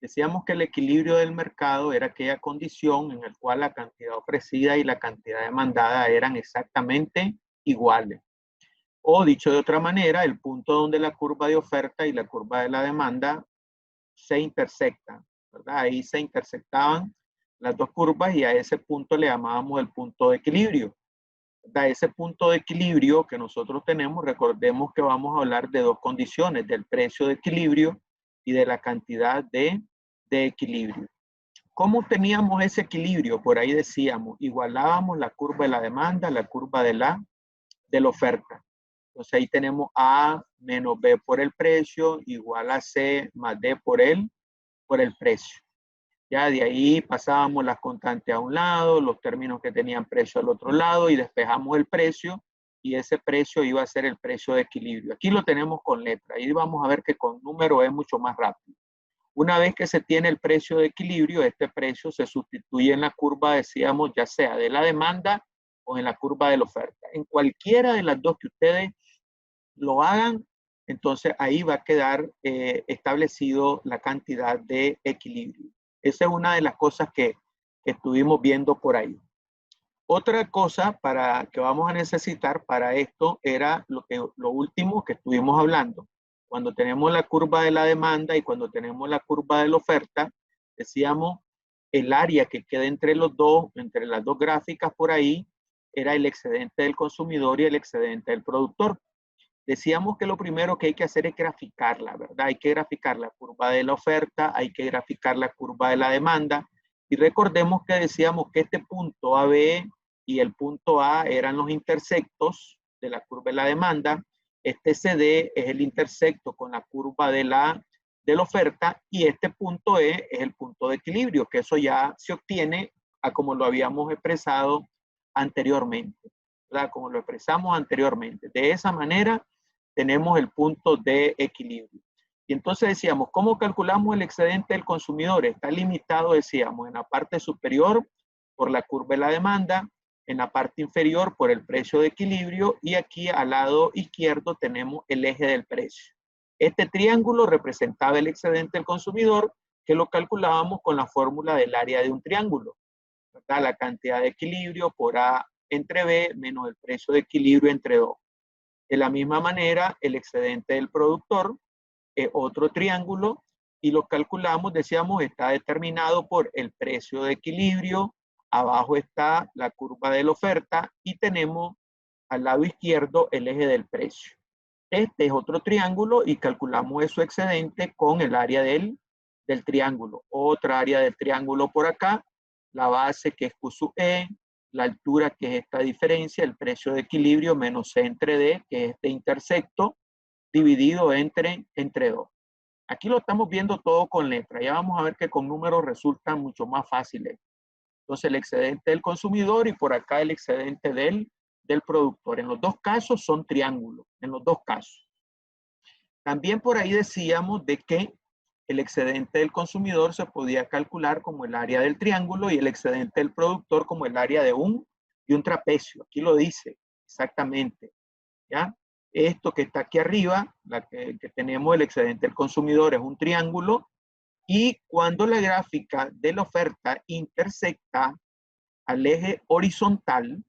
Decíamos que el equilibrio del mercado era aquella condición en la cual la cantidad ofrecida y la cantidad demandada eran exactamente iguales. O dicho de otra manera, el punto donde la curva de oferta y la curva de la demanda se intersectan, ¿verdad? Ahí se intersectaban las dos curvas y a ese punto le llamábamos el punto de equilibrio. ¿Verdad? Ese punto de equilibrio que nosotros tenemos, recordemos que vamos a hablar de dos condiciones, del precio de equilibrio y de la cantidad de equilibrio. ¿Cómo teníamos ese equilibrio? Por ahí decíamos, igualábamos la curva de la demanda, la curva de la oferta. Entonces ahí tenemos A menos B por el precio igual a C más D por el precio. Ya de ahí pasábamos las constantes a un lado, los términos que tenían precio al otro lado y despejamos el precio y ese precio iba a ser el precio de equilibrio. Aquí lo tenemos con letra. Ahí vamos a ver que con número es mucho más rápido. Una vez que se tiene el precio de equilibrio, este precio se sustituye en la curva, decíamos, ya sea de la demanda o en la curva de la oferta. En cualquiera de las dos que ustedes lo hagan, entonces ahí va a quedar establecido la cantidad de equilibrio. Esa es una de las cosas que estuvimos viendo por ahí. Otra cosa que vamos a necesitar para esto era lo último que estuvimos hablando. Cuando tenemos la curva de la demanda y cuando tenemos la curva de la oferta, decíamos el área que queda entre los dos, entre las dos gráficas por ahí, era el excedente del consumidor y el excedente del productor. Decíamos que lo primero que hay que hacer es graficarla, ¿verdad? Hay que graficar la curva de la oferta, hay que graficar la curva de la demanda. Y recordemos que decíamos que este punto AB y el punto A eran los intersectos de la curva de la demanda. Este CD es el intersecto con la curva de la oferta y este punto E es el punto de equilibrio, que eso ya se obtiene a como lo habíamos expresado anteriormente, ¿verdad? Como lo expresamos anteriormente. De esa manera tenemos el punto de equilibrio. Y entonces decíamos, ¿cómo calculamos el excedente del consumidor? Está limitado, decíamos, en la parte superior por la curva de la demanda, en la parte inferior por el precio de equilibrio y aquí al lado izquierdo tenemos el eje del precio. Este triángulo representaba el excedente del consumidor que lo calculábamos con la fórmula del área de un triángulo, ¿verdad? La cantidad de equilibrio por A entre B menos el precio de equilibrio entre 2. De la misma manera, el excedente del productor es otro triángulo y lo calculamos, decíamos, está determinado por el precio de equilibrio, abajo está la curva de la oferta y tenemos al lado izquierdo el eje del precio. Este es otro triángulo y calculamos su excedente con el área del triángulo. Otra área del triángulo por acá, la base que es Q sub E, la altura que es esta diferencia, el precio de equilibrio menos C entre D, que es este intersecto, dividido entre 2. Aquí lo estamos viendo todo con letra. Ya vamos a ver que con números resultan mucho más fáciles. Entonces el excedente del consumidor y por acá el excedente del productor. En los dos casos son triángulos, en los dos casos. También por ahí decíamos de que el excedente del consumidor se podía calcular como el área del triángulo y el excedente del productor como el área de un trapecio. Aquí lo dice exactamente, ¿ya? Esto que está aquí arriba, que tenemos el excedente del consumidor es un triángulo y cuando la gráfica de la oferta intersecta al eje horizontal,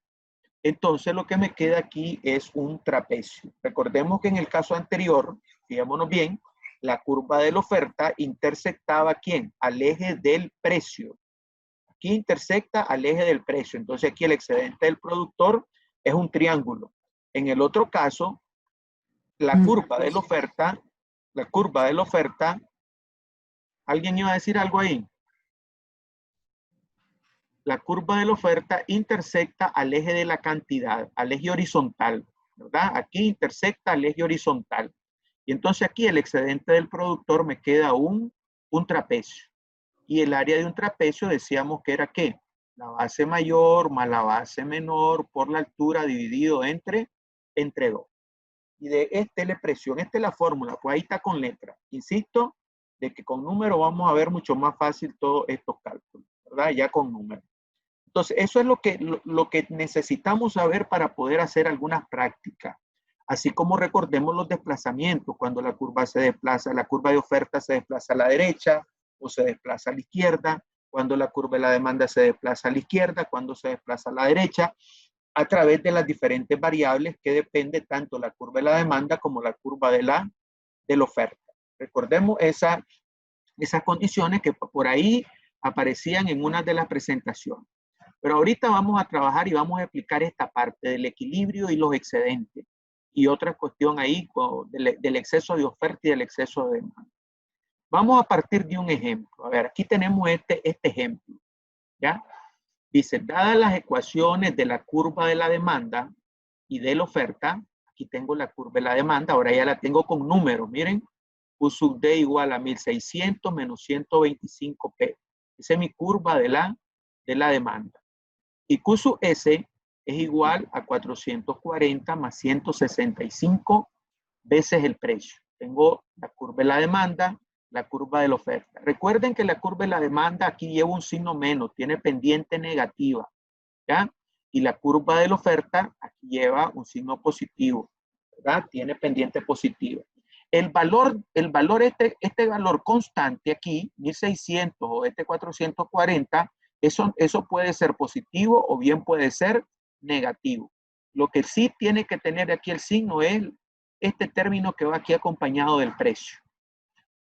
entonces lo que me queda aquí es un trapecio. Recordemos que en el caso anterior, fijémonos bien, la curva de la oferta intersectaba ¿a quién? Al eje del precio. Aquí intersecta al eje del precio. Entonces aquí el excedente del productor es un triángulo. En el otro caso, la curva de la oferta, ¿alguien iba a decir algo ahí? La curva de la oferta intersecta al eje de la cantidad, al eje horizontal, ¿verdad? Aquí intersecta al eje horizontal. Y entonces aquí el excedente del productor me queda un trapecio. Y el área de un trapecio decíamos que era ¿qué? La base mayor más la base menor por la altura dividido entre 2. Y de esta es la expresión, esta es la fórmula, pues ahí está con letra. Insisto, de que con números vamos a ver mucho más fácil todos estos cálculos, ¿verdad? Ya con números. Entonces, eso es lo que necesitamos saber para poder hacer algunas prácticas. Así como recordemos los desplazamientos, cuando la curva se desplaza, la curva de oferta se desplaza a la derecha, o se desplaza a la izquierda, cuando la curva de la demanda se desplaza a la izquierda, cuando se desplaza a la derecha, a través de las diferentes variables que depende tanto la curva de la demanda como la curva de la oferta. Recordemos esas condiciones que por ahí aparecían en una de las presentaciones. Pero ahorita vamos a trabajar y vamos a explicar esta parte del equilibrio y los excedentes. Y otra cuestión ahí del exceso de oferta y del exceso de demanda. Vamos a partir de un ejemplo. A ver, aquí tenemos este ejemplo. ¿Ya? Dice, dadas las ecuaciones de la curva de la demanda y de la oferta, aquí tengo la curva de la demanda, ahora ya la tengo con números, miren, Q sub D igual a 1600 menos 125P. Esa es mi curva de la demanda. Y Q sub S es igual a 440 más 165 veces el precio. Tengo la curva de la demanda, la curva de la oferta. Recuerden que la curva de la demanda aquí lleva un signo menos, tiene pendiente negativa, ¿ya? Y la curva de la oferta aquí lleva un signo positivo, ¿verdad? Tiene pendiente positiva. El valor, este valor constante aquí, 1600 o este 440, eso puede ser positivo o bien puede ser negativo. Lo que sí tiene que tener aquí el signo es este término que va aquí acompañado del precio.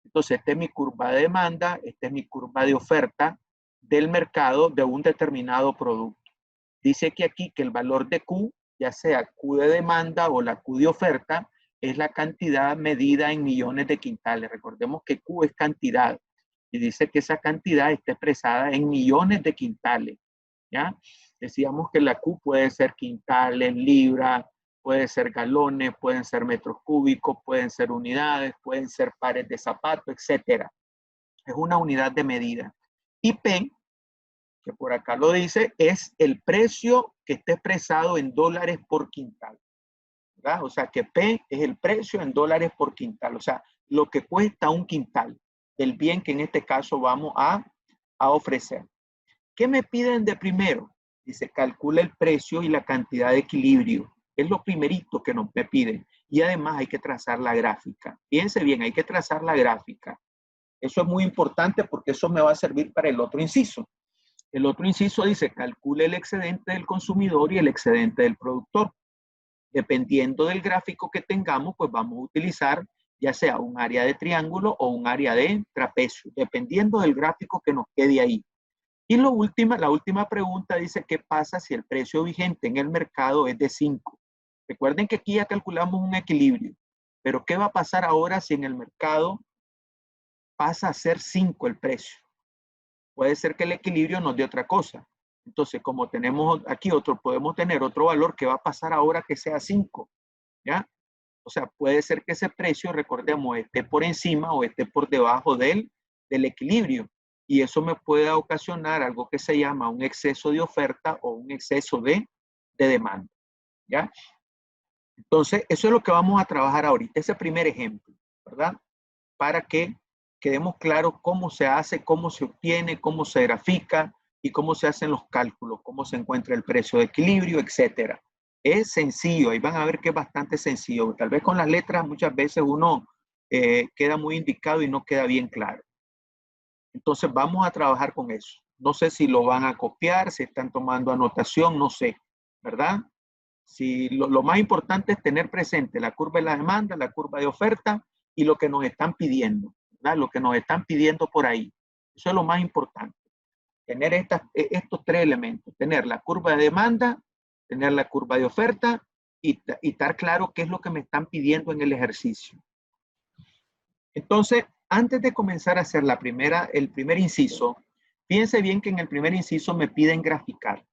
Entonces, esta es mi curva de demanda, esta es mi curva de oferta del mercado de un determinado producto. Dice que aquí que el valor de Q, ya sea Q de demanda o la Q de oferta, es la cantidad medida en millones de quintales. Recordemos que Q es cantidad y dice que esa cantidad está expresada en millones de quintales. ¿Ya? Decíamos que la Q puede ser quintales, libras, puede ser galones, pueden ser metros cúbicos, pueden ser unidades, pueden ser pares de zapatos, etc. Es una unidad de medida. Y P, que por acá lo dice, es el precio que está expresado en dólares por quintal. ¿Verdad? O sea que P es el precio en dólares por quintal. O sea, lo que cuesta un quintal del bien que en este caso vamos a ofrecer. ¿Qué me piden de primero? Dice, calcula el precio y la cantidad de equilibrio. Es lo primerito que me piden. Y además hay que trazar la gráfica. Fíjense bien, hay que trazar la gráfica. Eso es muy importante porque eso me va a servir para el otro inciso. El otro inciso dice, calcule el excedente del consumidor y el excedente del productor. Dependiendo del gráfico que tengamos, pues vamos a utilizar ya sea un área de triángulo o un área de trapecio, dependiendo del gráfico que nos quede ahí. Y la última pregunta dice, ¿qué pasa si el precio vigente en el mercado es de 5? Recuerden que aquí ya calculamos un equilibrio, pero ¿qué va a pasar ahora si en el mercado pasa a ser 5 el precio? Puede ser que el equilibrio nos dé otra cosa. Entonces, como tenemos aquí podemos tener otro valor que va a pasar ahora que sea 5, ¿ya? O sea, puede ser que ese precio, recordemos, esté por encima o esté por debajo del equilibrio. Y eso me puede ocasionar algo que se llama un exceso de oferta o un exceso de demanda, ¿ya? Entonces, eso es lo que vamos a trabajar ahorita, ese primer ejemplo, ¿verdad? Para que quedemos claros cómo se hace, cómo se obtiene, cómo se grafica y cómo se hacen los cálculos, cómo se encuentra el precio de equilibrio, etcétera. Es sencillo, ahí van a ver que es bastante sencillo. Tal vez con las letras muchas veces uno queda muy indicado y no queda bien claro. Entonces vamos a trabajar con eso. No sé si lo van a copiar, si están tomando anotación, no sé, ¿verdad? Si lo más importante es tener presente la curva de la demanda, la curva de oferta y lo que nos están pidiendo, ¿verdad? Lo que nos están pidiendo por ahí. Eso es lo más importante. Tener estos tres elementos. Tener la curva de demanda, tener la curva de oferta y estar claro qué es lo que me están pidiendo en el ejercicio. Entonces, antes de comenzar a hacer el primer inciso, fíjense bien que en el primer inciso me piden graficar.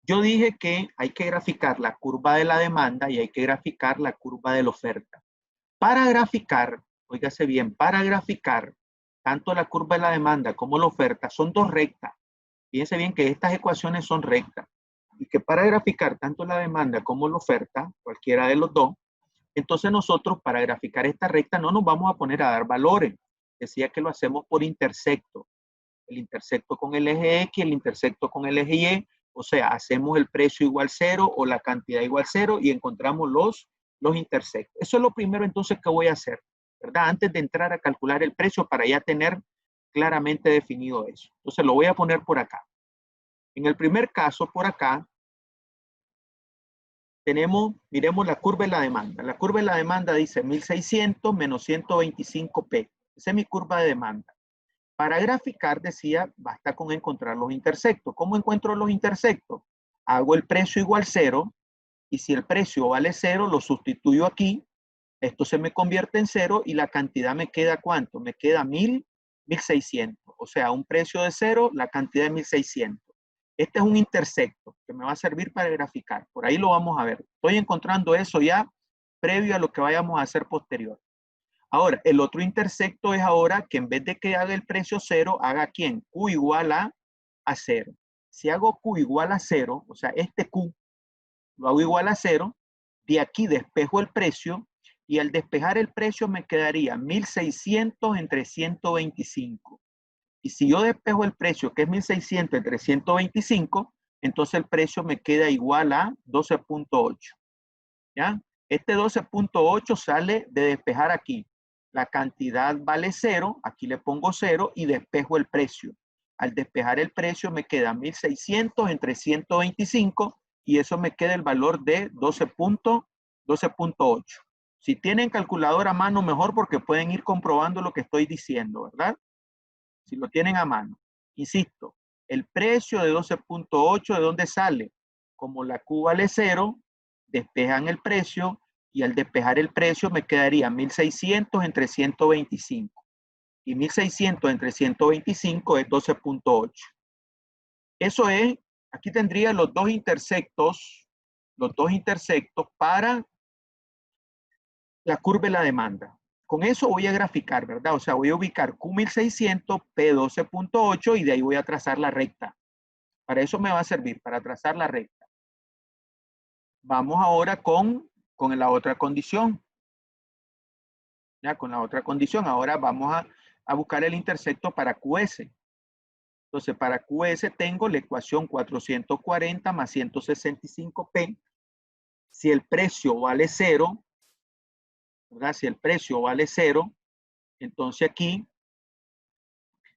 Yo dije que hay que graficar la curva de la demanda y hay que graficar la curva de la oferta. Para graficar, óigase bien, para graficar tanto la curva de la demanda como la oferta son dos rectas. Fíjense bien que estas ecuaciones son rectas y que para graficar tanto la demanda como la oferta, cualquiera de los dos, entonces nosotros para graficar esta recta no nos vamos a poner a dar valores. Decía que lo hacemos por intersecto. El intersecto con el eje X, el intersecto con el eje Y. O sea, hacemos el precio igual 0 o la cantidad igual 0 y encontramos los intersectos. Eso es lo primero entonces que voy a hacer, ¿verdad? Antes de entrar a calcular el precio para ya tener claramente definido eso. Entonces lo voy a poner por acá. En el primer caso, por acá, tenemos, miremos la curva de la demanda. La curva de la demanda dice 1600 menos 125P. Esa es mi curva de demanda. Para graficar, decía, basta con encontrar los intersectos. ¿Cómo encuentro los intersectos? Hago el precio igual 0, y si el precio vale 0, lo sustituyo aquí. Esto se me convierte en 0 y la cantidad me queda ¿cuánto? Me queda 1600. O sea, un precio de 0, la cantidad de 1600. Este es un intersecto que me va a servir para graficar. Por ahí lo vamos a ver. Estoy encontrando eso ya previo a lo que vayamos a hacer posterior. Ahora, el otro intersecto es ahora que en vez de que haga el precio 0, haga ¿quién? Q igual a 0. Si hago Q igual a 0, o sea, este Q lo hago igual a 0, de aquí despejo el precio y al despejar el precio me quedaría 1600 entre 125. Y si yo despejo el precio, que es 1600 entre 125, entonces el precio me queda igual a 12.8. ¿Ya? Este 12.8 sale de despejar aquí. La cantidad vale 0, aquí le pongo 0 y despejo el precio. Al despejar el precio me queda 1600 entre 125 y eso me queda el valor de 12.8. Si tienen calculadora a mano, mejor porque pueden ir comprobando lo que estoy diciendo, ¿verdad? Si lo tienen a mano. Insisto, el precio de 12.8, ¿de dónde sale? Como la Q vale 0, despejan el precio y al despejar el precio me quedaría 1600 entre 125. Y 1600 entre 125 es 12.8. Eso es, aquí tendría los dos intersectos para la curva de la demanda. Con eso voy a graficar, ¿verdad? O sea, voy a ubicar Q1600, P12.8 y de ahí voy a trazar la recta. Para eso me va a servir, para trazar la recta. Vamos ahora con la otra condición. Ya, con la otra condición. Ahora vamos a buscar el intersecto para QS. Entonces, para QS tengo la ecuación 440 más 165P. Si el precio vale 0, ¿verdad? Si el precio vale 0, entonces aquí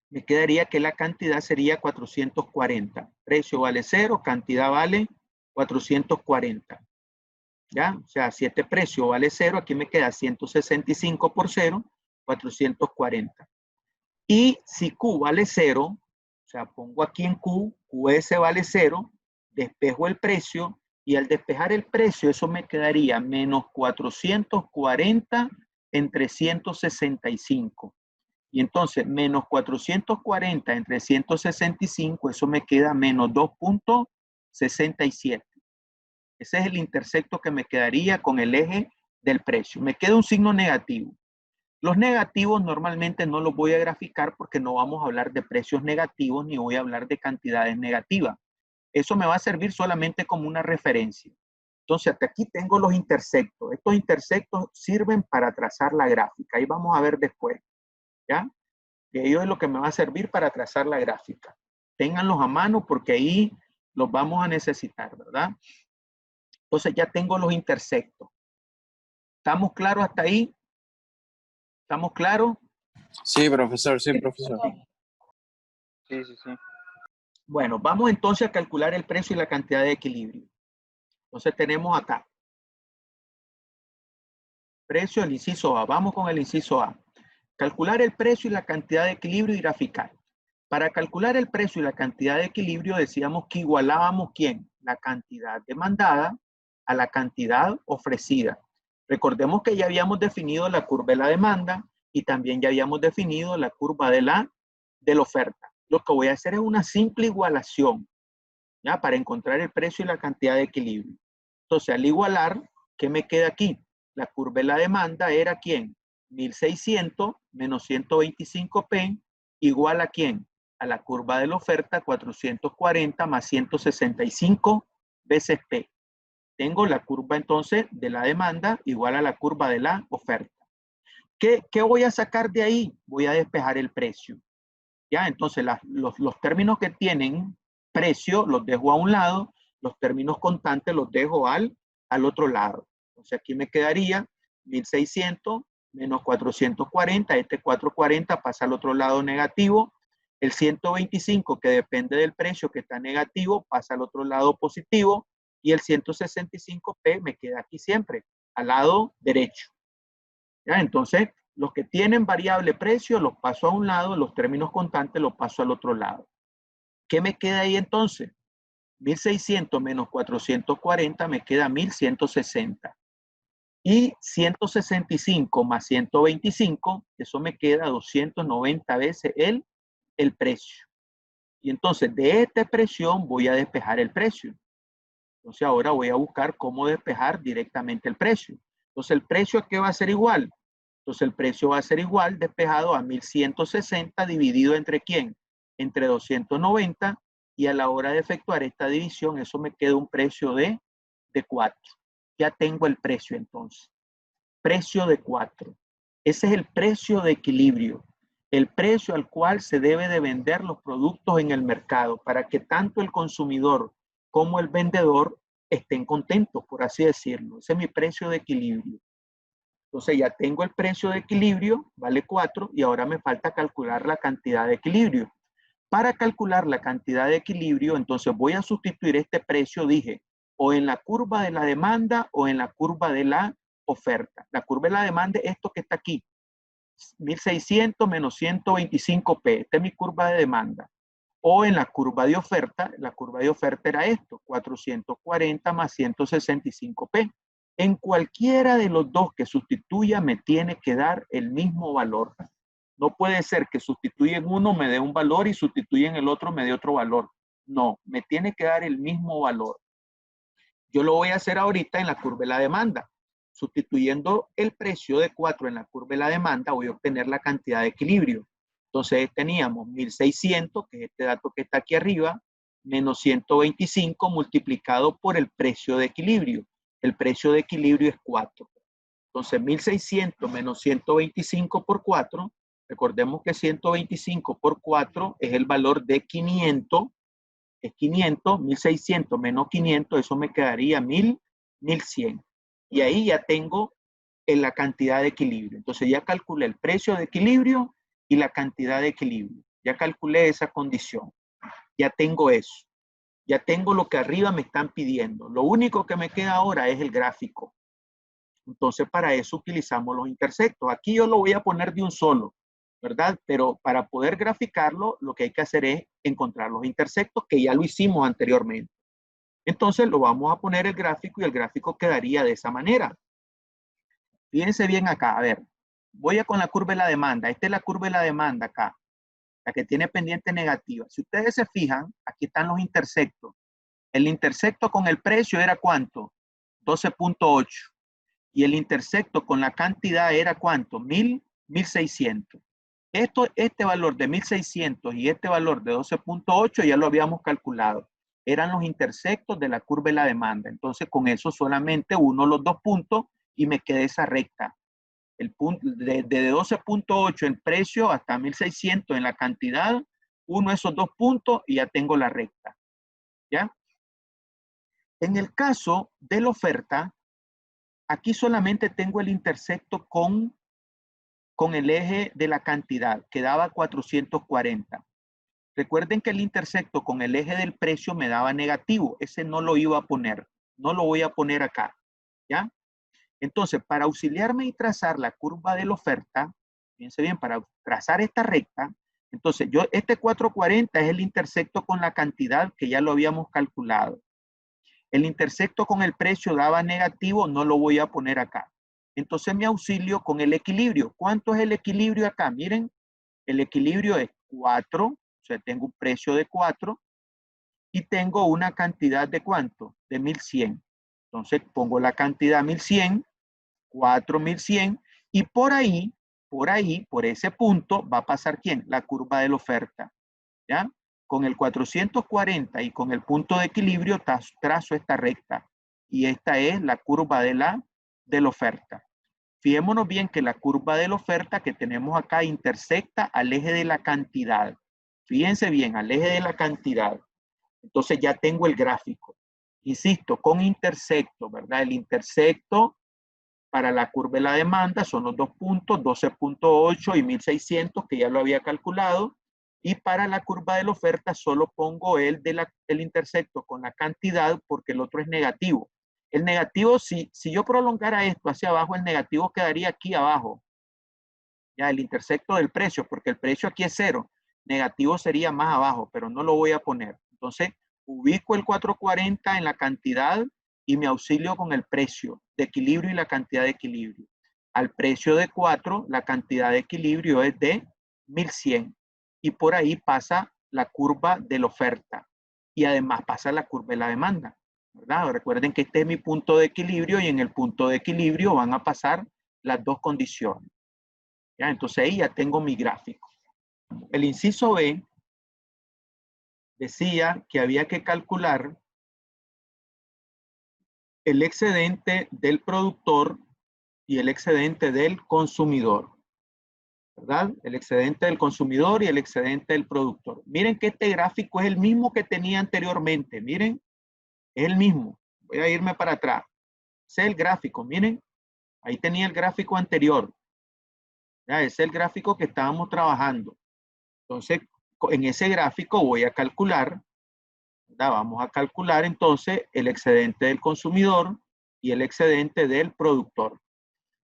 me quedaría que la cantidad sería 440. Precio vale 0, cantidad vale 440. ¿Ya? O sea, si este precio vale 0, aquí me queda 165 por 0, 440. Y si Q vale 0, o sea, pongo aquí en Q, QS vale 0, despejo el precio y al despejar el precio, eso me quedaría menos 440 entre 165. Y entonces, menos 440 entre 165, eso me queda menos 2.67. Ese es el intersecto que me quedaría con el eje del precio. Me queda un signo negativo. Los negativos normalmente no los voy a graficar porque no vamos a hablar de precios negativos ni voy a hablar de cantidades negativas. Eso me va a servir solamente como una referencia. Entonces, hasta aquí tengo los intersectos. Estos intersectos sirven para trazar la gráfica. Ahí vamos a ver después. ¿Ya? Que ello es lo que me va a servir para trazar la gráfica. Ténganlos a mano porque ahí los vamos a necesitar, ¿verdad? Entonces ya tengo los intersectos. ¿Estamos claros hasta ahí? ¿Estamos claros? Sí, profesor, sí, profesor. Sí, sí, sí. Bueno, vamos entonces a calcular el precio y la cantidad de equilibrio. Entonces tenemos acá. Precio, el inciso A. Vamos con el inciso A. Calcular el precio y la cantidad de equilibrio y graficar. Para calcular el precio y la cantidad de equilibrio decíamos que igualábamos ¿quién? La cantidad demandada a la cantidad ofrecida. Recordemos que ya habíamos definido la curva de la demanda y también ya habíamos definido la curva de la oferta. Lo que voy a hacer es una simple igualación, ¿ya? Para encontrar el precio y la cantidad de equilibrio. Entonces, al igualar, ¿qué me queda aquí? La curva de la demanda era ¿quién? 1600 menos 125P igual a ¿quién? A la curva de la oferta 440 más 165 veces P. Tengo la curva entonces de la demanda igual a la curva de la oferta. ¿Qué voy a sacar de ahí? Voy a despejar el precio. ¿Ya? Entonces los términos que tienen precio los dejo a un lado, los términos constantes los dejo al otro lado. Entonces aquí me quedaría 1600 menos 440, este 440 pasa al otro lado negativo, el 125 que depende del precio que está negativo pasa al otro lado positivo y el 165p me queda aquí siempre, al lado derecho. ¿Ya? Entonces, los que tienen variable precio los paso a un lado, los términos constantes los paso al otro lado. ¿Qué me queda ahí entonces? 1600 menos 440 me queda 1160. Y 165 más 125, eso me queda 290 veces el precio. Y entonces de esta expresión voy a despejar el precio. Entonces ahora voy a buscar cómo despejar directamente el precio. Entonces el precio, ¿qué va a ser igual? Entonces el precio va a ser igual despejado a 1160 dividido entre ¿quién? Entre 290, y a la hora de efectuar esta división, eso me queda un precio de 4. Ya tengo el precio entonces. Precio de 4. Ese es el precio de equilibrio, el precio al cual se debe de vender los productos en el mercado para que tanto el consumidor como el vendedor estén contentos, por así decirlo. Ese es mi precio de equilibrio. Entonces ya tengo el precio de equilibrio, vale 4, y ahora me falta calcular la cantidad de equilibrio. Para calcular la cantidad de equilibrio, entonces voy a sustituir este precio, dije, o en la curva de la demanda o en la curva de la oferta. La curva de la demanda es esto que está aquí, 1600 menos 125p. Esta es mi curva de demanda. O en la curva de oferta era esto, 440 más 165p. En cualquiera de los dos que sustituya me tiene que dar el mismo valor. No puede ser que sustituyen uno me dé un valor y sustituyen el otro me dé otro valor. No, me tiene que dar el mismo valor. Yo lo voy a hacer ahorita en la curva de la demanda. Sustituyendo el precio de 4 en la curva de la demanda, voy a obtener la cantidad de equilibrio. Entonces teníamos 1600, que es este dato que está aquí arriba, menos 125 multiplicado por el precio de equilibrio. El precio de equilibrio es 4. Entonces 1600 menos 125 por 4, recordemos que 125 por 4 es el valor de 500, es 500, 1600 menos 500, eso me quedaría 1100. Y ahí ya tengo la cantidad de equilibrio. Entonces ya calculé el precio de equilibrio y la cantidad de equilibrio. Ya calculé esa condición. Ya tengo eso. Ya tengo lo que arriba me están pidiendo. Lo único que me queda ahora es el gráfico. Entonces para eso utilizamos los intersectos. Aquí yo lo voy a poner de un solo, ¿verdad? Pero para poder graficarlo, lo que hay que hacer es encontrar los intersectos, que ya lo hicimos anteriormente. Entonces lo vamos a poner el gráfico y el gráfico quedaría de esa manera. Fíjense bien acá, a ver, voy a con la curva de la demanda. Esta es la curva de la demanda acá, la que tiene pendiente negativa. Si ustedes se fijan, aquí están los intersectos. El intersecto con el precio era ¿cuánto? 12.8. Y el intersecto con la cantidad era ¿cuánto? 1600. Este valor de 1600 y este valor de 12.8 ya lo habíamos calculado. Eran los intersectos de la curva de la demanda. Entonces con eso solamente uno los dos puntos y me quedé esa recta. El punto de 12.8 en precio hasta 1600 en la cantidad, uno de esos dos puntos y ya tengo la recta. ¿Ya? En el caso de la oferta, aquí solamente tengo el intersecto con el eje de la cantidad, que daba 440. Recuerden que el intersecto con el eje del precio me daba negativo. Ese no lo iba a poner. No lo voy a poner acá. ¿Ya? Entonces, para auxiliarme y trazar la curva de la oferta, fíjense bien, para trazar esta recta, entonces este 440 es el intersecto con la cantidad que ya lo habíamos calculado. El intersecto con el precio daba negativo, no lo voy a poner acá. Entonces me auxilio con el equilibrio. ¿Cuánto es el equilibrio acá? Miren, el equilibrio es 4, o sea, tengo un precio de 4 y tengo una cantidad de ¿cuánto? De 1100. Entonces pongo la cantidad 1100, 4100, y por ese punto va a pasar ¿quién? La curva de la oferta. ¿Ya? Con el 440 y con el punto de equilibrio trazo esta recta. Y esta es la curva de la oferta. Fijémonos bien que la curva de la oferta que tenemos acá intersecta al eje de la cantidad. Fíjense bien, al eje de la cantidad. Entonces ya tengo el gráfico. Insisto, con intersecto, ¿verdad? El intersecto Para la curva de la demanda son los dos puntos, 12.8 y 1600, que ya lo había calculado. Y para la curva de la oferta solo pongo el intersecto con la cantidad porque el otro es negativo. El negativo, si yo prolongara esto hacia abajo, el negativo quedaría aquí abajo. Ya, el intersecto del precio, porque el precio aquí es 0. Negativo sería más abajo, pero no lo voy a poner. Entonces, ubico el 440 en la cantidad y me auxilio con el precio de equilibrio y la cantidad de equilibrio. Al precio de 4, la cantidad de equilibrio es de 1100. Y por ahí pasa la curva de la oferta. Y además pasa la curva de la demanda, ¿verdad? Recuerden que este es mi punto de equilibrio y en el punto de equilibrio van a pasar las dos condiciones. ¿Ya? Entonces ahí ya tengo mi gráfico. El inciso B decía que había que calcular el excedente del productor y el excedente del consumidor, ¿verdad? El excedente del consumidor y el excedente del productor. Miren que este gráfico es el mismo que tenía anteriormente. Miren, es el mismo. Voy a irme para atrás. Ese es el gráfico, miren. Ahí tenía el gráfico anterior. Ya, ese es el gráfico que estábamos trabajando. Entonces, en ese gráfico voy a calcular, ¿verdad? Vamos a calcular entonces el excedente del consumidor y el excedente del productor.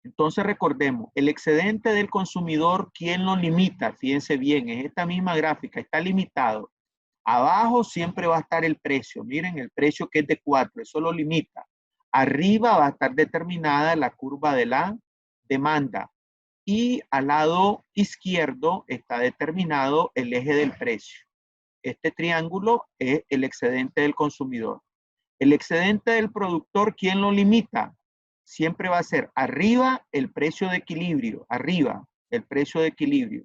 Entonces recordemos, el excedente del consumidor, ¿quién lo limita? Fíjense bien, es esta misma gráfica, está limitado. Abajo siempre va a estar el precio. Miren, el precio que es de 4, eso lo limita. Arriba va a estar determinada la curva de la demanda. Y al lado izquierdo está determinado el eje del precio. Este triángulo es el excedente del consumidor. El excedente del productor, ¿quién lo limita? Siempre va a ser arriba el precio de equilibrio, arriba el precio de equilibrio.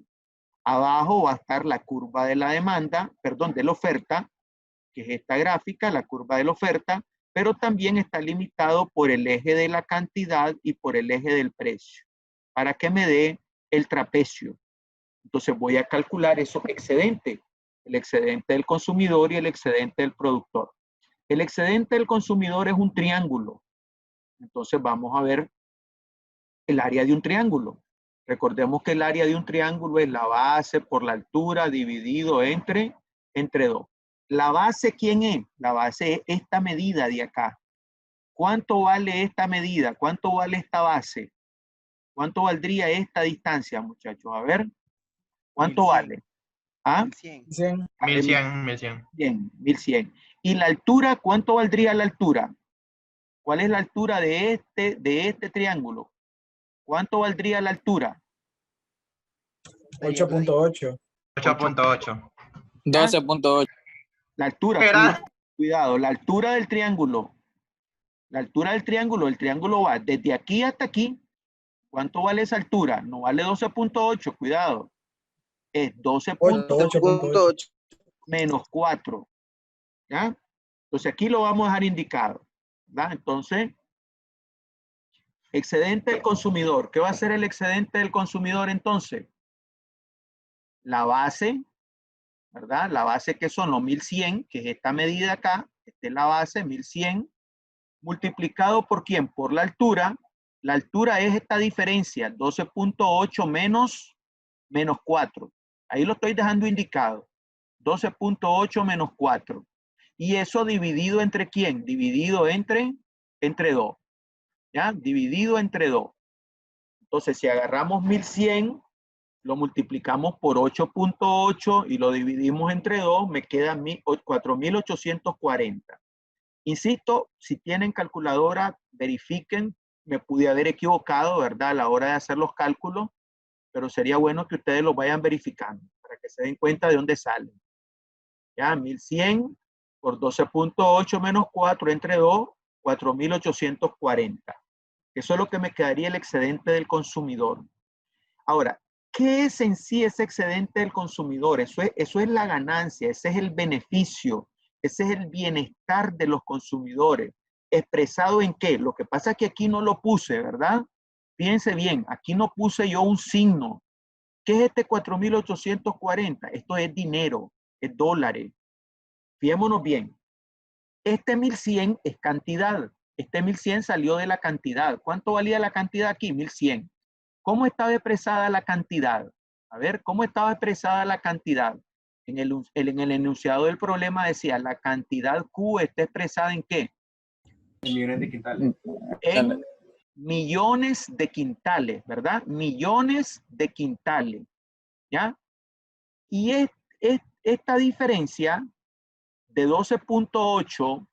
Abajo va a estar la curva de la demanda, perdón, de la oferta, que es esta gráfica, la curva de la oferta, pero también está limitado por el eje de la cantidad y por el eje del precio, para que me dé el trapecio. Entonces voy a calcular esos excedentes, el excedente del consumidor y el excedente del productor. El excedente del consumidor es un triángulo. Entonces vamos a ver el área de un triángulo. Recordemos que el área de un triángulo es la base por la altura dividido entre 2. ¿La base quién es? La base es esta medida de acá. ¿Cuánto vale esta medida? ¿Cuánto vale esta base? ¿Cuánto valdría esta distancia, muchachos? A ver, ¿cuánto 1100. vale? ¿Ah? 1100. 1100. 1100. ¿Y la altura? ¿Cuánto valdría la altura? ¿Cuál es la altura de este triángulo? ¿Cuánto valdría la altura? 8.8. 8.8. 12.8. La altura, Era. cuidado, la altura del triángulo. La altura del triángulo va desde aquí hasta aquí. ¿Cuánto vale esa altura? No vale 12.8, cuidado. Es 12.8 menos 4. ¿Ya? Entonces aquí lo vamos a dejar indicado. ¿Verdad? Entonces, excedente del consumidor. ¿Qué va a ser el excedente del consumidor entonces? La base, ¿verdad? La base que son los 1100, que es esta medida acá. Esta es la base, 1100. Multiplicado por ¿quién? Por la altura. La altura es esta diferencia, 12.8 menos 4. Ahí lo estoy dejando indicado. 12.8 menos 4. Y eso dividido entre ¿quién? Dividido entre 2. ¿Ya? Dividido entre 2. Entonces, si agarramos 1100, lo multiplicamos por 8.8 y lo dividimos entre 2, me queda 4.840. Insisto, si tienen calculadora, verifiquen. Me pude haber equivocado, ¿verdad? A la hora de hacer los cálculos, pero sería bueno que ustedes lo vayan verificando para que se den cuenta de dónde salen. Ya, 1100 por 12.8 menos 4 entre 2, 4.840. Eso es lo que me quedaría el excedente del consumidor. Ahora, ¿qué es en sí ese excedente del consumidor? Eso es la ganancia, ese es el beneficio, ese es el bienestar de los consumidores. ¿Expresado en qué? Lo que pasa es que aquí no lo puse, ¿verdad? Fíjense bien, aquí no puse yo un signo. ¿Qué es este 4.840? Esto es dinero, es dólares. Fijémonos bien. Este 1100 es cantidad. Este 1100 salió de la cantidad. ¿Cuánto valía la cantidad aquí? 1100. ¿Cómo estaba expresada la cantidad? A ver, ¿cómo estaba expresada la cantidad? En el enunciado del problema decía, la cantidad Q está expresada ¿en qué? En millones de quintales. En millones de quintales, ¿verdad? Millones de quintales, ¿ya? Y esta diferencia de 12.8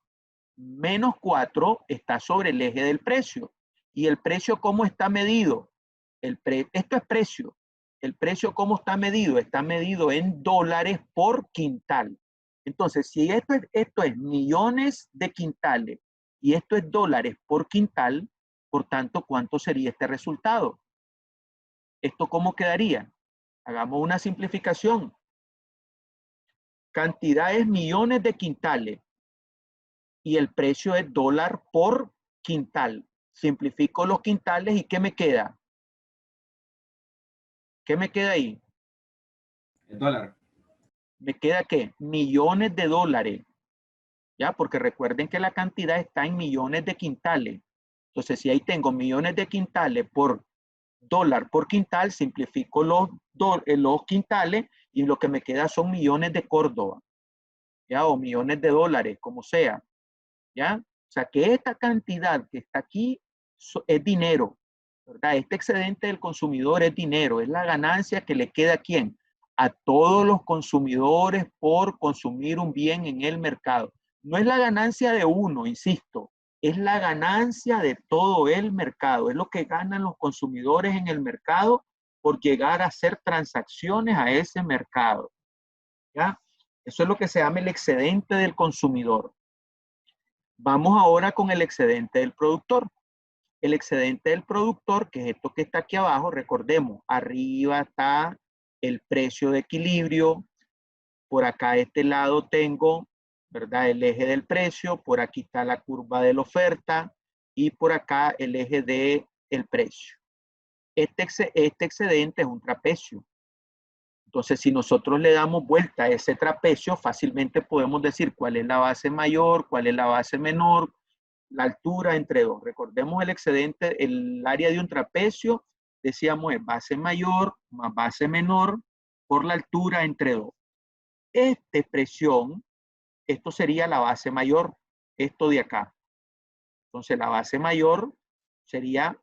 menos 4 está sobre el eje del precio. ¿Y el precio cómo está medido? Esto es precio. ¿El precio cómo está medido? Está medido en dólares por quintal. Entonces, si esto es millones de quintales y esto es dólares por quintal, por tanto, ¿cuánto sería este resultado? ¿Esto cómo quedaría? Hagamos una simplificación. Cantidad es millones de quintales y el precio es dólar por quintal. Simplifico los quintales y ¿qué me queda? ¿Qué me queda ahí? El dólar. ¿Me queda qué? Millones de dólares. ¿Ya? Porque recuerden que la cantidad está en millones de quintales. Entonces, si ahí tengo millones de quintales por dólar por quintal, simplifico los quintales y lo que me queda son millones de Córdoba. ¿Ya? O millones de dólares, como sea. ¿Ya? O sea, que esta cantidad que está aquí es dinero, ¿verdad? Este excedente del consumidor es dinero, es la ganancia que le queda a ¿quién? A todos los consumidores por consumir un bien en el mercado. No es la ganancia de uno, insisto, es la ganancia de todo el mercado, es lo que ganan los consumidores en el mercado por llegar a hacer transacciones a ese mercado. ¿Ya? Eso es lo que se llama el excedente del consumidor. Vamos ahora con el excedente del productor. El excedente del productor, que es esto que está aquí abajo, recordemos, arriba está el precio de equilibrio, por acá a este lado tengo, ¿verdad? El eje del precio, por aquí está la curva de la oferta y por acá el eje del precio. Este excedente es un trapecio. Entonces, si nosotros le damos vuelta a ese trapecio, fácilmente podemos decir cuál es la base mayor, cuál es la base menor, la altura entre dos. Recordemos el excedente, el área de un trapecio, decíamos es base mayor más base menor por la altura entre dos. Esta expresión, esto sería la base mayor, esto de acá. Entonces, la base mayor sería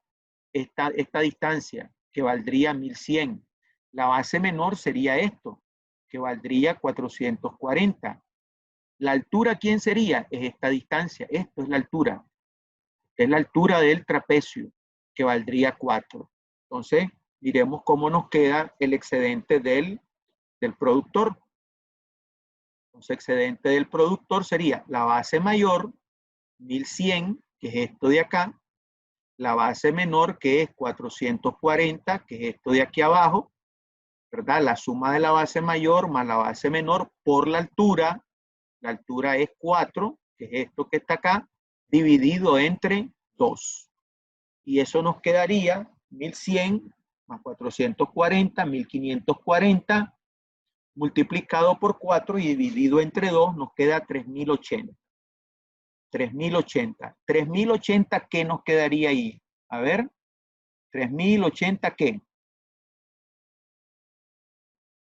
esta distancia, que valdría 1100. La base menor sería esto, que valdría 440. La altura, ¿quién sería? Es esta distancia. Esto es la altura. Es la altura del trapecio, que valdría 4. Entonces, miremos cómo nos queda el excedente del productor. Entonces, excedente del productor sería la base mayor, 1100, que es esto de acá, la base menor, que es 440, que es esto de aquí abajo, ¿verdad? La suma de la base mayor más la base menor por la altura es 4, que es esto que está acá, dividido entre 2. Y eso nos quedaría 1100 más 440, 1540, multiplicado por 4 y dividido entre 2, nos queda 3080. 3080. 3080, ¿qué nos quedaría ahí? A ver, 3080, ¿qué?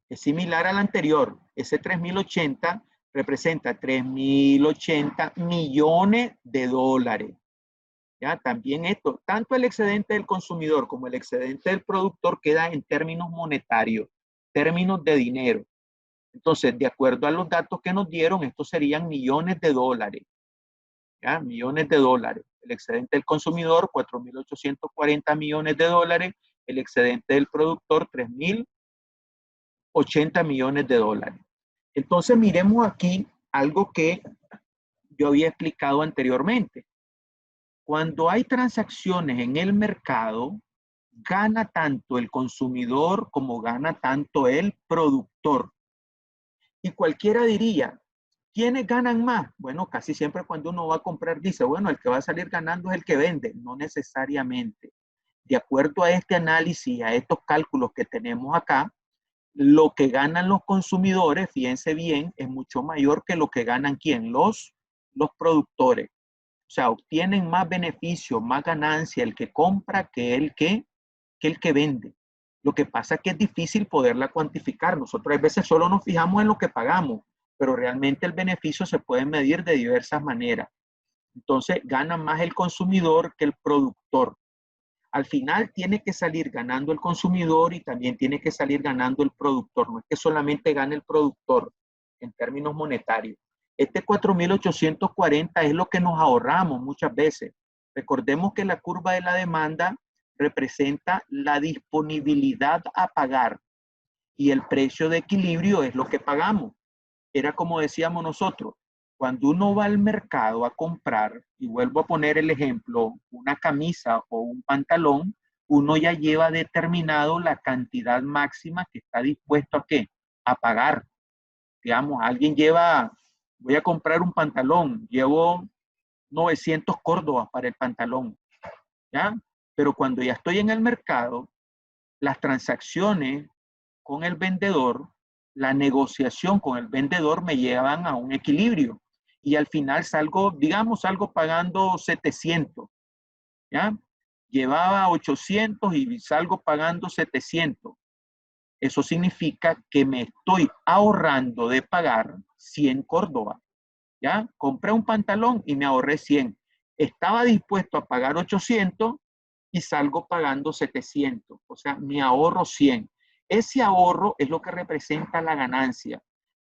Es similar al anterior. Ese 3080 representa 3080 millones de dólares. ¿Ya? También esto, tanto el excedente del consumidor como el excedente del productor queda en términos monetarios, términos de dinero. Entonces, de acuerdo a los datos que nos dieron, estos serían millones de dólares. ¿Ya? Millones de dólares. El excedente del consumidor, 4.840 millones de dólares. El excedente del productor, 3.080 millones de dólares. Entonces, miremos aquí algo que yo había explicado anteriormente. Cuando hay transacciones en el mercado, gana tanto el consumidor como gana tanto el productor. Y cualquiera diría, ¿quiénes ganan más? Bueno, casi siempre cuando uno va a comprar dice, bueno, el que va a salir ganando es el que vende. No necesariamente. De acuerdo a este análisis, a estos cálculos que tenemos acá, lo que ganan los consumidores, fíjense bien, es mucho mayor que lo que ganan ¿quién? Los productores. O sea, obtienen más beneficio, más ganancia el que compra que el que vende. Lo que pasa es que es difícil poderla cuantificar. Nosotros a veces solo nos fijamos en lo que pagamos, pero realmente el beneficio se puede medir de diversas maneras. Entonces, gana más el consumidor que el productor. Al final tiene que salir ganando el consumidor y también tiene que salir ganando el productor. No es que solamente gane el productor en términos monetarios. Este 4.840 es lo que nos ahorramos muchas veces. Recordemos que la curva de la demanda representa la disponibilidad a pagar y el precio de equilibrio es lo que pagamos. Era como decíamos nosotros, cuando uno va al mercado a comprar, y vuelvo a poner el ejemplo, una camisa o un pantalón, uno ya lleva determinado la cantidad máxima que está dispuesto a ¿qué? A pagar. Digamos, alguien lleva, voy a comprar un pantalón, llevo 900 córdobas para el pantalón, ¿ya? Pero cuando ya estoy en el mercado, las transacciones con el vendedor, la negociación con el vendedor me llevan a un equilibrio y al final salgo, digamos, salgo pagando 700, ¿ya? Llevaba 800 y salgo pagando 700. Eso significa que me estoy ahorrando de pagar 100 córdobas, ¿ya? Compré un pantalón y me ahorré 100. Estaba dispuesto a pagar 800 y salgo pagando 700. O sea, me ahorro 100. Ese ahorro es lo que representa la ganancia.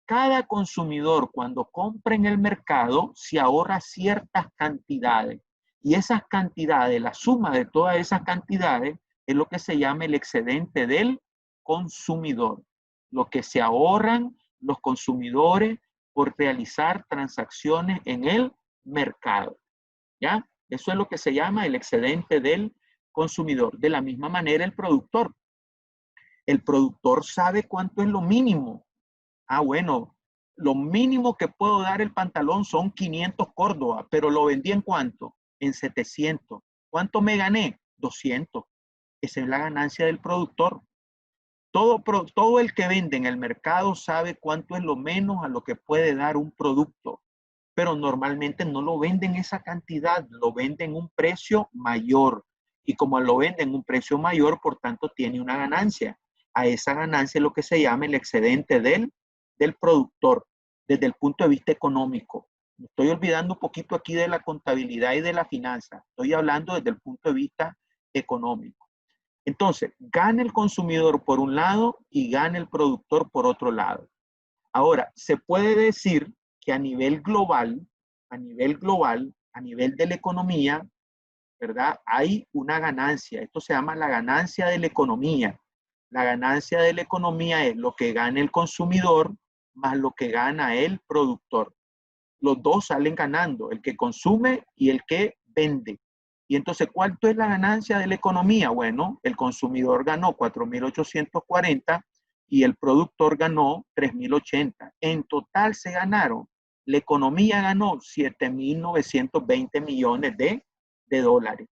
Cada consumidor cuando compra en el mercado se ahorra ciertas cantidades y esas cantidades, la suma de todas esas cantidades es lo que se llama el excedente del consumidor. Lo que se ahorran los consumidores por realizar transacciones en el mercado. ¿Ya? Eso es lo que se llama el excedente del consumidor. De la misma manera el productor. El productor sabe cuánto es lo mínimo. Ah, bueno, lo mínimo que puedo dar el pantalón son 500 córdobas, pero lo vendí en ¿cuánto? En 700. ¿Cuánto me gané? 200. Esa es la ganancia del productor. Todo el que vende en el mercado sabe cuánto es lo menos a lo que puede dar un producto, pero normalmente no lo venden esa cantidad, lo venden un precio mayor. Y como lo venden un precio mayor, por tanto, tiene una ganancia. A esa ganancia es lo que se llama el excedente del productor desde el punto de vista económico. Me estoy olvidando un poquito aquí de la contabilidad y de la finanza. Estoy hablando desde el punto de vista económico. Entonces, gana el consumidor por un lado y gana el productor por otro lado. Ahora, se puede decir que a nivel global, a nivel de la economía, ¿verdad? Hay una ganancia. Esto se llama la ganancia de la economía. La ganancia de la economía es lo que gana el consumidor más lo que gana el productor. Los dos salen ganando, el que consume y el que vende. Y entonces, ¿cuánto es la ganancia de la economía? Bueno, el consumidor ganó 4.840 y el productor ganó 3.080. En total se ganaron, la economía ganó 7.920 millones de dólares.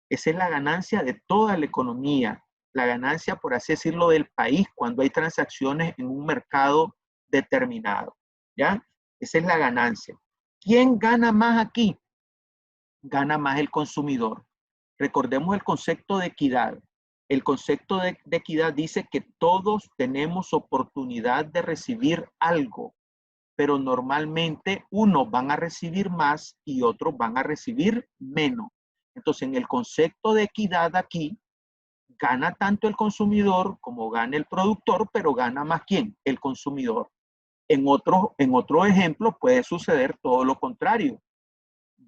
Esa es la ganancia de toda la economía, la ganancia, por así decirlo, del país cuando hay transacciones en un mercado determinado. ¿Ya? Esa es la ganancia. ¿Quién gana más aquí? Gana más el consumidor. Recordemos el concepto de equidad. El concepto de equidad dice que todos tenemos oportunidad de recibir algo, pero normalmente unos van a recibir más y otros van a recibir menos. Entonces, en el concepto de equidad aquí, gana tanto el consumidor como gana el productor, pero gana más ¿quién? El consumidor. En otro ejemplo puede suceder todo lo contrario.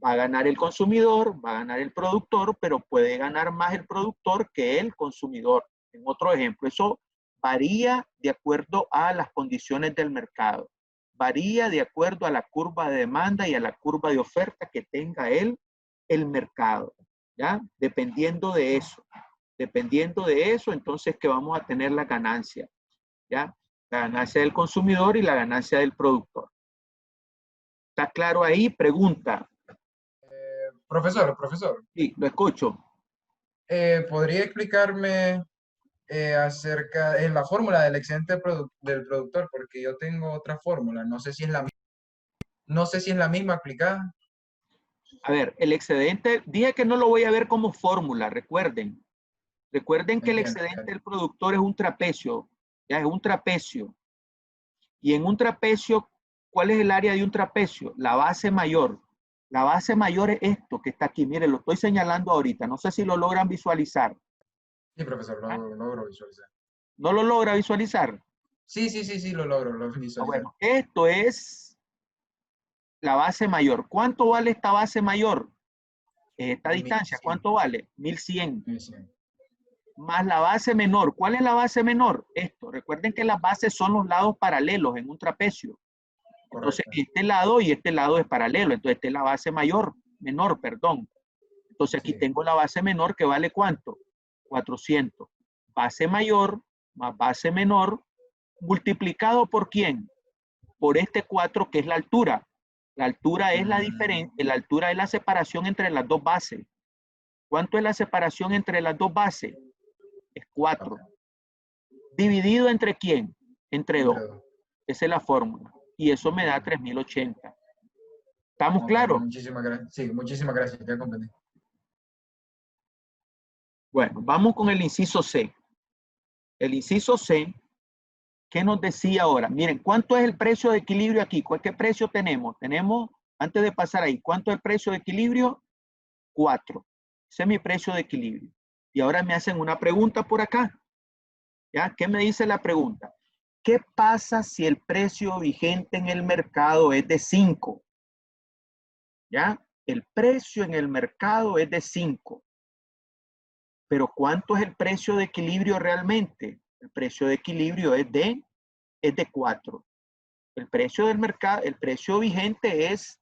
Va a ganar el consumidor, va a ganar el productor, pero puede ganar más el productor que el consumidor. En otro ejemplo, eso varía de acuerdo a las condiciones del mercado. Varía de acuerdo a la curva de demanda y a la curva de oferta que tenga el mercado. ¿Ya? Dependiendo de eso, entonces que vamos a tener la ganancia. ¿Ya? La ganancia del consumidor y la ganancia del productor. ¿Está claro ahí? Pregunta. Profesor, Sí, lo escucho. ¿podría explicarme acerca de la fórmula del excedente del productor? Porque yo tengo otra fórmula, no sé si es la misma aplicada. A ver, el excedente, dije que no lo voy a ver como fórmula, recuerden. Recuerden que el Entiendo, excedente entiendo. del productor es un trapecio, ya es un trapecio. Y en un trapecio, ¿cuál es el área de un trapecio? La base mayor. La base mayor es esto que está aquí. Miren, lo estoy señalando ahorita. No sé si lo logran visualizar. Sí, profesor, ¿Ah? lo logro visualizar. ¿No lo logra visualizar? Sí, sí, sí, sí, lo logro, lo Ah, visualizar. bueno, esto es la base mayor. ¿Cuánto vale esta base mayor? Esta distancia, 1100. ¿cuánto vale? 1100. 1100. Más la base menor. ¿Cuál es la base menor? Esto. Recuerden que las bases son los lados paralelos en un trapecio. Entonces, Correcto. este lado y este lado es paralelo. Entonces, esta es la base menor, perdón. Entonces, aquí Sí. tengo la base menor que vale ¿cuánto? 400. Base mayor más base menor multiplicado ¿por quién? Por este 4 que es la altura. La altura es la diferencia, la altura es la separación entre las dos bases. ¿Cuánto es la separación entre las dos bases? Es 4. Ok. ¿Dividido entre quién? Entre 2. Entre dos. Esa es la fórmula. Y eso me da 3080. ¿Estamos Ok, claros? muchísimas gracias. Sí, muchísimas gracias, ya comprendí. Bueno, vamos con el inciso C. El inciso C, ¿qué nos decía ahora? Miren, ¿cuánto es el precio de equilibrio aquí? ¿Qué precio tenemos? Tenemos, antes de pasar ahí, ¿cuánto es el precio de equilibrio? 4. Ese es mi precio de equilibrio. Y ahora me hacen una pregunta por acá. ¿Ya? ¿Qué me dice la pregunta? ¿Qué pasa si el precio vigente en el mercado es de 5? ¿Ya? El precio en el mercado es de 5. Pero ¿cuánto es el precio de equilibrio realmente? El precio de equilibrio es de 4. El precio del mercado, el precio vigente es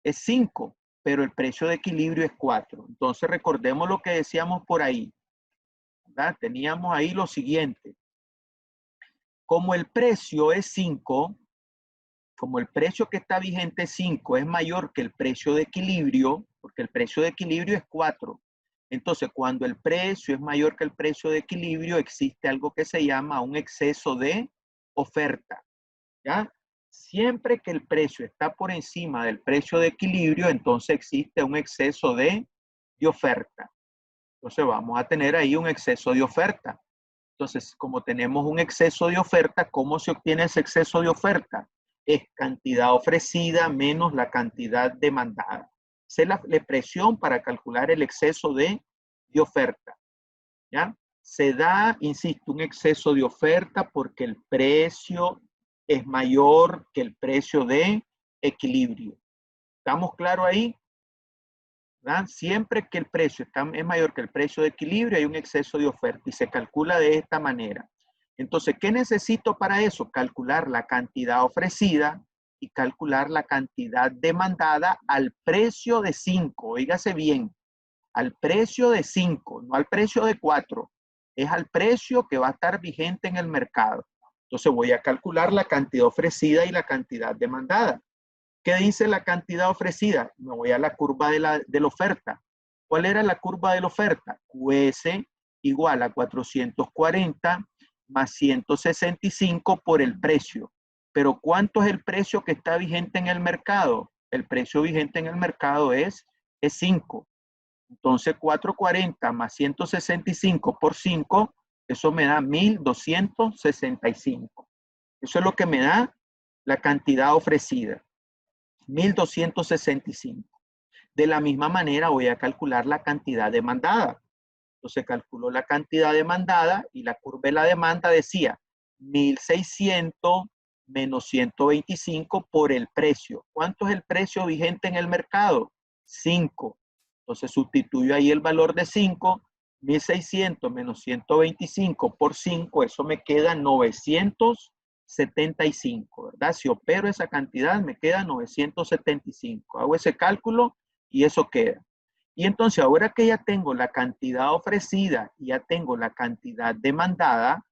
5, pero el precio de equilibrio es 4. Entonces recordemos lo que decíamos por ahí, ¿verdad? Teníamos ahí lo siguiente. Como el precio es 5, como el precio que está vigente 5 es mayor que el precio de equilibrio, porque el precio de equilibrio es 4. Entonces, cuando el precio es mayor que el precio de equilibrio, existe algo que se llama un exceso de oferta. ¿Ya? Siempre que el precio está por encima del precio de equilibrio, entonces existe un exceso de oferta. Entonces vamos a tener ahí un exceso de oferta. Entonces, como tenemos un exceso de oferta, ¿cómo se obtiene ese exceso de oferta? Es cantidad ofrecida menos la cantidad demandada. Esa es la expresión para calcular el exceso de oferta. ¿Ya? Se da, insisto, un exceso de oferta porque el precio es mayor que el precio de equilibrio. ¿Estamos claros ahí? ¿Verdad? Siempre que el precio es mayor que el precio de equilibrio, hay un exceso de oferta y se calcula de esta manera. Entonces, ¿qué necesito para eso? Calcular la cantidad ofrecida y calcular la cantidad demandada al precio de 5. Óigase bien, al precio de 5, no al precio de 4. Es al precio que va a estar vigente en el mercado. Entonces voy a calcular la cantidad ofrecida y la cantidad demandada. ¿Qué dice la cantidad ofrecida? Me voy a la curva de la oferta. ¿Cuál era la curva de la oferta? QS igual a 440 más 165 por el precio. Pero ¿cuánto es el precio que está vigente en el mercado? El precio vigente en el mercado es 5. Entonces 440 más 165 por 5, eso me da 1265. Eso es lo que me da la cantidad ofrecida. 1265. De la misma manera voy a calcular la cantidad demandada. Entonces calculo la cantidad demandada y la curva de la demanda decía 1600 menos 125 por el precio. ¿Cuánto es el precio vigente en el mercado? 5. Entonces sustituyo ahí el valor de 5, 1600 menos 125 por 5, eso me queda 975, ¿verdad? Si opero esa cantidad, me queda 975. Hago ese cálculo y eso queda. Y entonces ahora que ya tengo la cantidad ofrecida y ya tengo la cantidad demandada,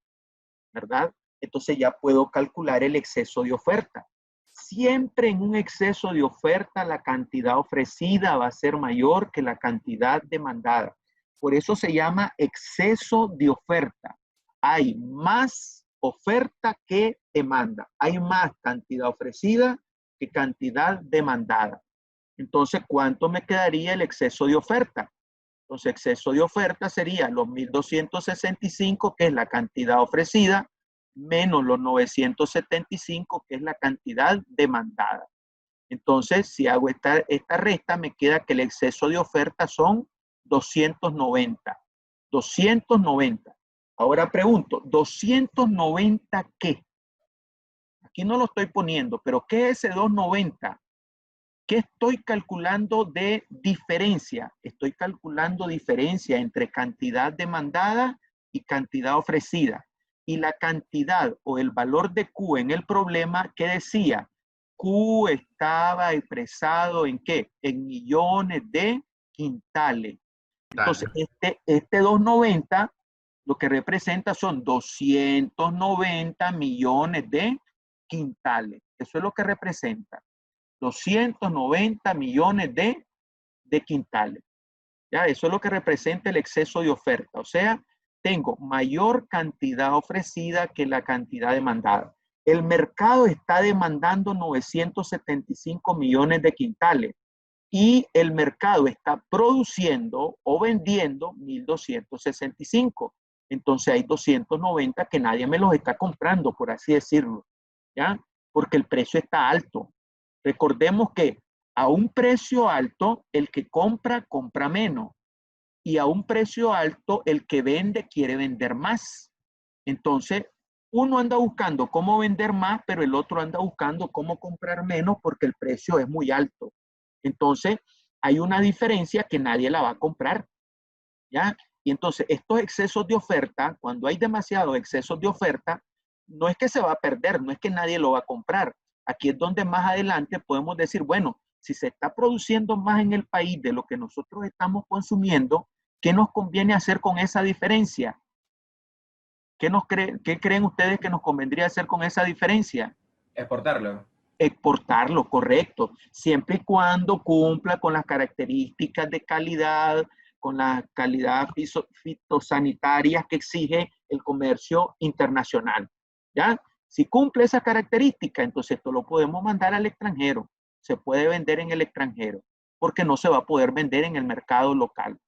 ¿verdad? Entonces ya puedo calcular el exceso de oferta. Siempre en un exceso de oferta la cantidad ofrecida va a ser mayor que la cantidad demandada. Por eso se llama exceso de oferta. Hay más oferta que demanda. Hay más cantidad ofrecida que cantidad demandada. Entonces, ¿cuánto me quedaría el exceso de oferta? Entonces, exceso de oferta sería los 1.265, que es la cantidad ofrecida, menos los 975, que es la cantidad demandada. Entonces, si hago esta resta, me queda que el exceso de oferta son 290. 290. Ahora pregunto, ¿290 qué? Aquí no lo estoy poniendo, pero ¿qué es ese 290? ¿Qué estoy calculando de diferencia? Estoy calculando diferencia entre cantidad demandada y cantidad ofrecida. Y la cantidad o el valor de Q en el problema, ¿qué decía? Q estaba expresado ¿en qué? En millones de quintales. Entonces, este 290 lo que representa son 290 millones de quintales. Eso es lo que representa. 290 millones de quintales. ¿Ya? Eso es lo que representa el exceso de oferta. O sea, tengo mayor cantidad ofrecida que la cantidad demandada. El mercado está demandando 975 millones de quintales y el mercado está produciendo o vendiendo 1.265. Entonces hay 290 que nadie me los está comprando, por así decirlo. ¿Ya? Porque el precio está alto. Recordemos que a un precio alto, el que compra, compra menos. Y a un precio alto, el que vende, quiere vender más. Entonces, uno anda buscando cómo vender más, pero el otro anda buscando cómo comprar menos porque el precio es muy alto. Entonces, hay una diferencia que nadie la va a comprar. ¿Ya? Y entonces, estos excesos de oferta, cuando hay demasiados excesos de oferta, no es que se va a perder, no es que nadie lo va a comprar. Aquí es donde más adelante podemos decir, bueno, si se está produciendo más en el país de lo que nosotros estamos consumiendo, ¿qué nos conviene hacer con esa diferencia? ¿Qué creen ustedes que nos convendría hacer con esa diferencia? Exportarlo. Exportarlo, correcto, siempre y cuando cumpla con las características de calidad, con la calidad fitosanitarias que exige el comercio internacional. ¿Ya? Si cumple esa característica, entonces esto lo podemos mandar al extranjero. Se puede vender en el extranjero, porque no se va a poder vender en el mercado local.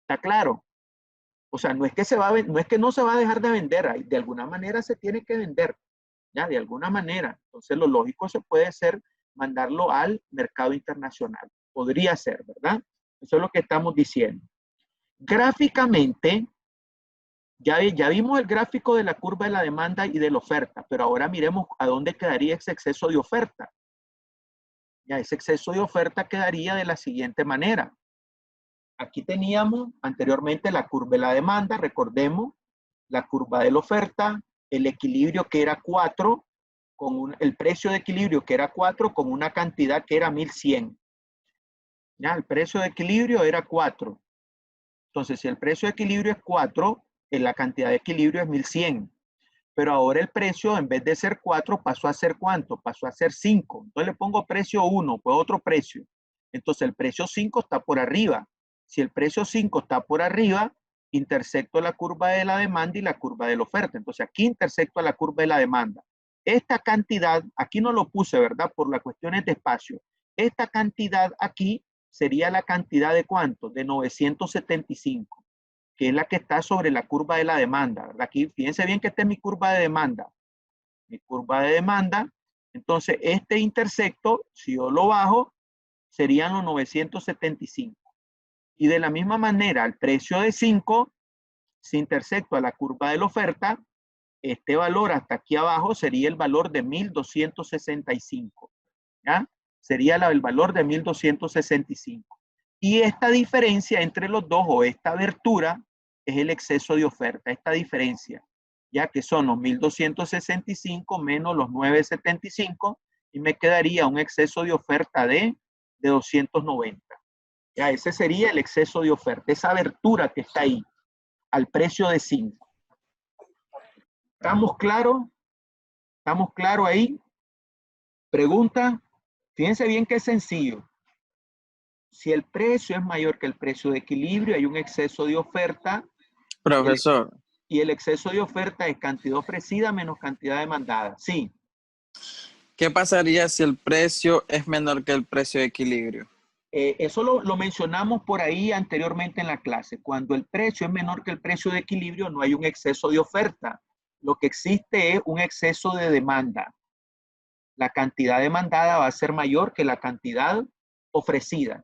¿Está claro? O sea, no es que no se va a dejar de vender, de alguna manera se tiene que vender. ¿Ya? De alguna manera. Entonces, lo lógico se puede ser mandarlo al mercado internacional. Podría ser, ¿verdad? Eso es lo que estamos diciendo. Gráficamente, ya vimos el gráfico de la curva de la demanda y de la oferta, pero ahora miremos a dónde quedaría ese exceso de oferta. Ya, ese exceso de oferta quedaría de la siguiente manera. Aquí teníamos anteriormente la curva de la demanda, recordemos, la curva de la oferta, el equilibrio que era 4, el precio de equilibrio que era 4 con una cantidad que era 1.100. ¿Ya? El precio de equilibrio era 4. Entonces, si el precio de equilibrio es 4, la cantidad de equilibrio es 1.100. Pero ahora el precio, en vez de ser 4, pasó a ser ¿cuánto? Pasó a ser 5. Entonces le pongo precio 1, pues otro precio. Entonces el precio 5 está por arriba. Si el precio 5 está por arriba, intersecto la curva de la demanda y la curva de la oferta. Entonces aquí intersecto a la curva de la demanda. Esta cantidad, aquí no lo puse, ¿verdad? Por las cuestiones de espacio. Esta cantidad aquí sería la cantidad de ¿cuánto? De 975, que es la que está sobre la curva de la demanda, ¿verdad? Aquí, fíjense bien que esta es mi curva de demanda. Mi curva de demanda. Entonces, este intersecto, si yo lo bajo, serían los 975. Y de la misma manera, el precio de 5, si intersecto a la curva de la oferta, este valor hasta aquí abajo sería el valor de 1.265. ¿Ya? Sería el valor de 1.265. Y esta diferencia entre los dos, o esta abertura, es el exceso de oferta, esta diferencia, ya que son los 1.265 menos los 975, y me quedaría un exceso de oferta de 290. Ya, ese sería el exceso de oferta, esa abertura que está ahí, al precio de 5. ¿Estamos claros? ¿Estamos claros ahí? Pregunta. Fíjense bien que es sencillo. Si el precio es mayor que el precio de equilibrio, hay un exceso de oferta. Profesor. Y el exceso de oferta es cantidad ofrecida menos cantidad demandada. Sí. ¿Qué pasaría si el precio es menor que el precio de equilibrio? Eso lo mencionamos por ahí anteriormente en la clase. Cuando el precio es menor que el precio de equilibrio, no hay un exceso de oferta. Lo que existe es un exceso de demanda. La cantidad demandada va a ser mayor que la cantidad ofrecida.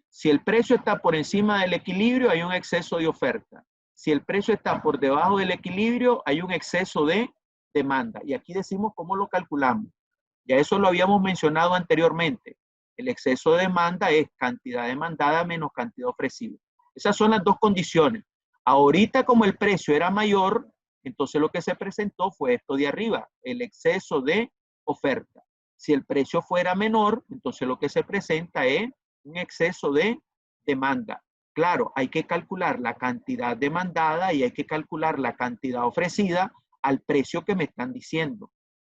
Si el precio está por encima del equilibrio, hay un exceso de oferta. Si el precio está por debajo del equilibrio, hay un exceso de demanda. Y aquí decimos cómo lo calculamos. Ya eso lo habíamos mencionado anteriormente. El exceso de demanda es cantidad demandada menos cantidad ofrecida. Esas son las dos condiciones. Ahorita, como el precio era mayor, entonces lo que se presentó fue esto de arriba, el exceso de oferta. Si el precio fuera menor, entonces lo que se presenta es un exceso de demanda. Claro, hay que calcular la cantidad demandada y hay que calcular la cantidad ofrecida al precio que me están diciendo.